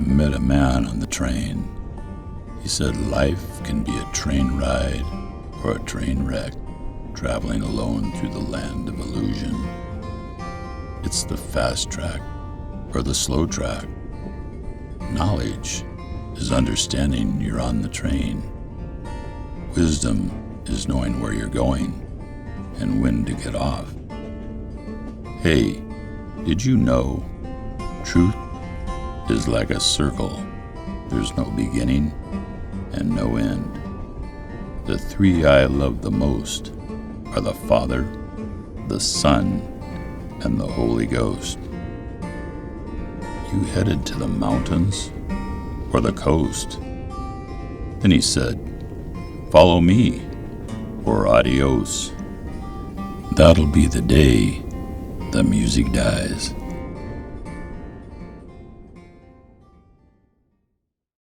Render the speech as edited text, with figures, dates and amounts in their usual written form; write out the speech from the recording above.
met a man on the train. He said life can be a train ride or a train wreck, traveling alone through the land of illusion. It's the fast track or the slow track. Knowledge is understanding you're on the train. Wisdom is knowing where you're going and when to get off. Hey, did you know truth is like a circle? There's no beginning and no end. The three I love the most are the Father, the Son, and the Holy Ghost. You headed to the mountains or the coast? Then he said, follow me or adios. That'll be the day the music dies.